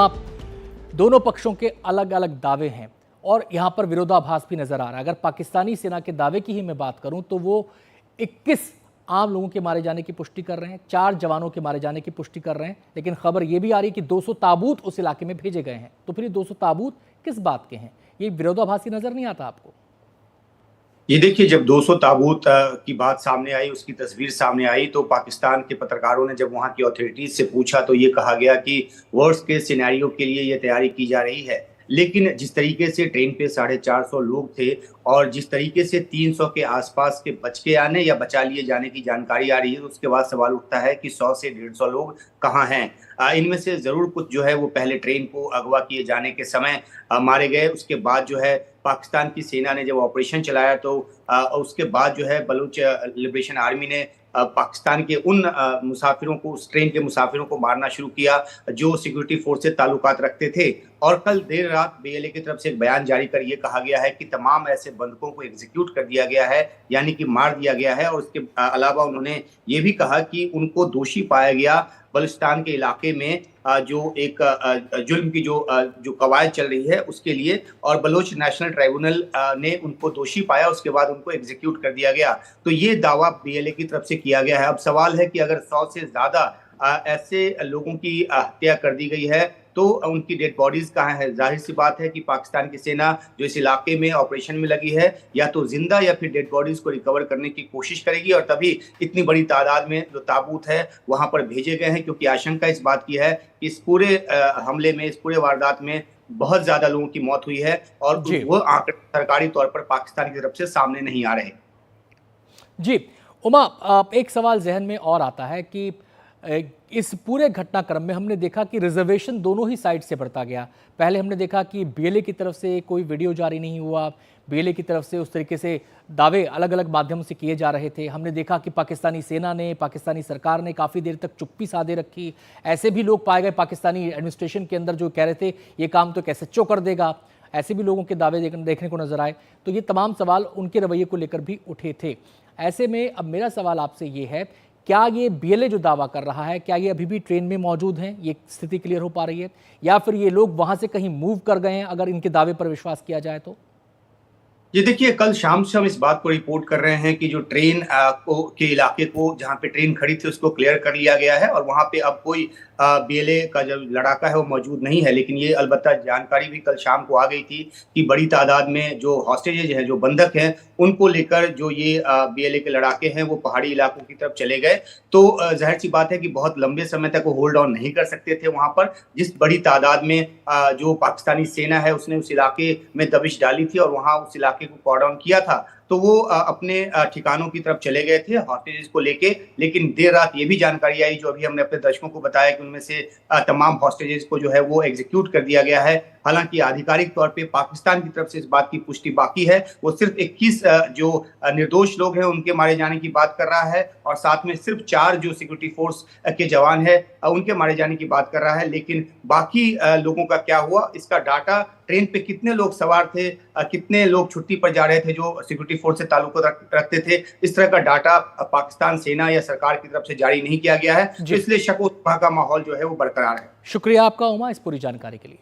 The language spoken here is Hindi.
आप दोनों पक्षों के अलग अलग दावे हैं और यहां पर विरोधाभास भी नजर आ रहा है। अगर पाकिस्तानी सेना के दावे की ही मैं बात करूं तो वो 21 आम लोगों के मारे जाने की पुष्टि कर रहे हैं, 4 जवानों के मारे जाने की पुष्टि कर रहे हैं, लेकिन खबर यह भी आ रही है कि 200 ताबूत उस इलाके में भेजे गए हैं। तो फिर ये 200 ताबूत किस बात के हैं? ये विरोधाभासी नजर नहीं आता आपको? ये देखिए, जब 200 ताबूत की बात सामने आई, उसकी तस्वीर सामने आई, तो पाकिस्तान के पत्रकारों ने जब वहां की अथॉरिटीज से पूछा तो ये कहा गया कि वर्स्ट केस सिनेरियो के लिए ये तैयारी की जा रही है। लेकिन जिस तरीके से ट्रेन पे 450 लोग थे और जिस तरीके से 300 के आसपास के बच के आने या बचा लिए जाने की जानकारी आ रही है, तो उसके बाद सवाल उठता है कि 100 से 150 लोग कहाँ हैं। इनमें से जरूर कुछ जो है वो पहले ट्रेन को अगवा किए जाने के समय मारे गए। उसके बाद जो है पाकिस्तान की सेना ने जब ऑपरेशन चलाया तो उसके बाद जो है बलूच लिबरेशन आर्मी ने पाकिस्तान के उन मुसाफिरों को, उस ट्रेन के मुसाफिरों को मारना शुरू किया जो सिक्योरिटी फोर्स से ताल्लुकात रखते थे। और कल देर रात बीएलए की तरफ से एक बयान जारी कर ये कहा गया है कि तमाम ऐसे बंधकों को एग्जीक्यूट कर दिया गया है, यानी कि मार दिया गया है। और उसके अलावा उन्होंने ये भी कहा कि उनको दोषी पाया गया बलूचिस्तान के इलाके में जो एक जुल्म की जो कवायद चल रही है उसके लिए, और बलोच नेशनल ट्राइब्यूनल ने उनको दोषी पाया, उसके बाद उनको एग्जीक्यूट कर दिया गया। तो ये दावा बीएलए की तरफ से किया गया है। अब सवाल है कि अगर 100 से ज्यादा ऐसे लोगों की हत्या कर दी गई है तो उनकी डेड बॉडीज कहाँ है? जाहिर सी बात है कि पाकिस्तान की सेना जो इस इलाके में ऑपरेशन में लगी है या तो जिंदा या फिर डेड बॉडीज को रिकवर करने की कोशिश करेगी, और तभी इतनी बड़ी तादाद में जो ताबूत है वहां पर भेजे गए हैं, क्योंकि आशंका इस बात की है कि इस पूरे हमले में, इस पूरे वारदात में बहुत ज्यादा लोगों की मौत हुई है और वो आंकड़े सरकारी तौर पर पाकिस्तान की तरफ से सामने नहीं आ रहे। जी उमा, एक सवाल जहन में और आता है कि इस पूरे घटनाक्रम में हमने देखा कि रिजर्वेशन दोनों ही साइड से बढ़ता गया। पहले हमने देखा कि बीएलए की तरफ से कोई वीडियो जारी नहीं हुआ, बीएलए की तरफ से उस तरीके से दावे अलग अलग माध्यमों से किए जा रहे थे। हमने देखा कि पाकिस्तानी सेना ने, पाकिस्तानी सरकार ने काफ़ी देर तक चुप्पी साधे रखी। ऐसे भी लोग पाए गए पाकिस्तानी एडमिनिस्ट्रेशन के अंदर जो कह रहे थे ये काम तो एसएचओ कर देगा, ऐसे भी लोगों के दावे देखने को नजर आए। तो ये तमाम सवाल उनके रवैये को लेकर भी उठे थे। ऐसे में अब मेरा सवाल आपसे ये है, क्या ये बीएलए जो दावा कर रहा है, क्या ये अभी भी ट्रेन में मौजूद हैं? ये स्थिति क्लियर हो पा रही है, या फिर ये लोग वहां से कहीं मूव कर गए हैं अगर इनके दावे पर विश्वास किया जाए तो? ये देखिए, कल शाम से हम इस बात को रिपोर्ट कर रहे हैं कि जो ट्रेन के इलाके को, जहां पे ट्रेन खड़ी थी, उसको क्लियर कर लिया गया है और वहां पे अब कोई बीएलए का जो लड़ाका है वो मौजूद नहीं है। लेकिन ये अलबत्ता जानकारी भी कल शाम को आ गई थी कि बड़ी तादाद में जो हॉस्टेजेज हैं, जो बंधक हैं, उनको लेकर जो ये बीएलए के लड़ाके हैं वो पहाड़ी इलाकों की तरफ चले गए। तो जाहिर सी बात है कि बहुत लंबे समय तक वो होल्ड ऑन नहीं कर सकते थे वहां पर। जिस बड़ी तादाद में जो पाकिस्तानी सेना है उसने उस इलाके में दबिश डाली थी और वहां उस इलाके को कॉर्डन किया था, तो वो अपने ठिकानों की तरफ चले गए थे हॉस्टेजेस को लेके। लेकिन देर रात ये भी जानकारी आई, जो अभी हमने अपने दर्शकों को बताया, कि उनमें से तमाम हॉस्टेजेस को जो है वो एग्जीक्यूट कर दिया गया है। हालांकि आधिकारिक तौर पे पाकिस्तान की तरफ से इस बात की पुष्टि बाकी है। वो सिर्फ 21 जो निर्दोष लोग हैं उनके मारे जाने की बात कर रहा है, और साथ में सिर्फ 4 जो सिक्योरिटी फोर्स के जवान है उनके मारे जाने की बात कर रहा है। लेकिन बाकी लोगों का क्या हुआ, इसका डाटा, ट्रेन पे कितने लोग सवार थे, कितने लोग छुट्टी पर जा रहे थे जो सिक्योरिटी फोर्स से ताल्लुक रखते थे, इस तरह का डाटा पाकिस्तान सेना या सरकार की तरफ से जारी नहीं किया गया है। तो इसलिए शक व शुबह का माहौल जो है वो बरकरार है। शुक्रिया आपका उमा इस पूरी जानकारी के लिए।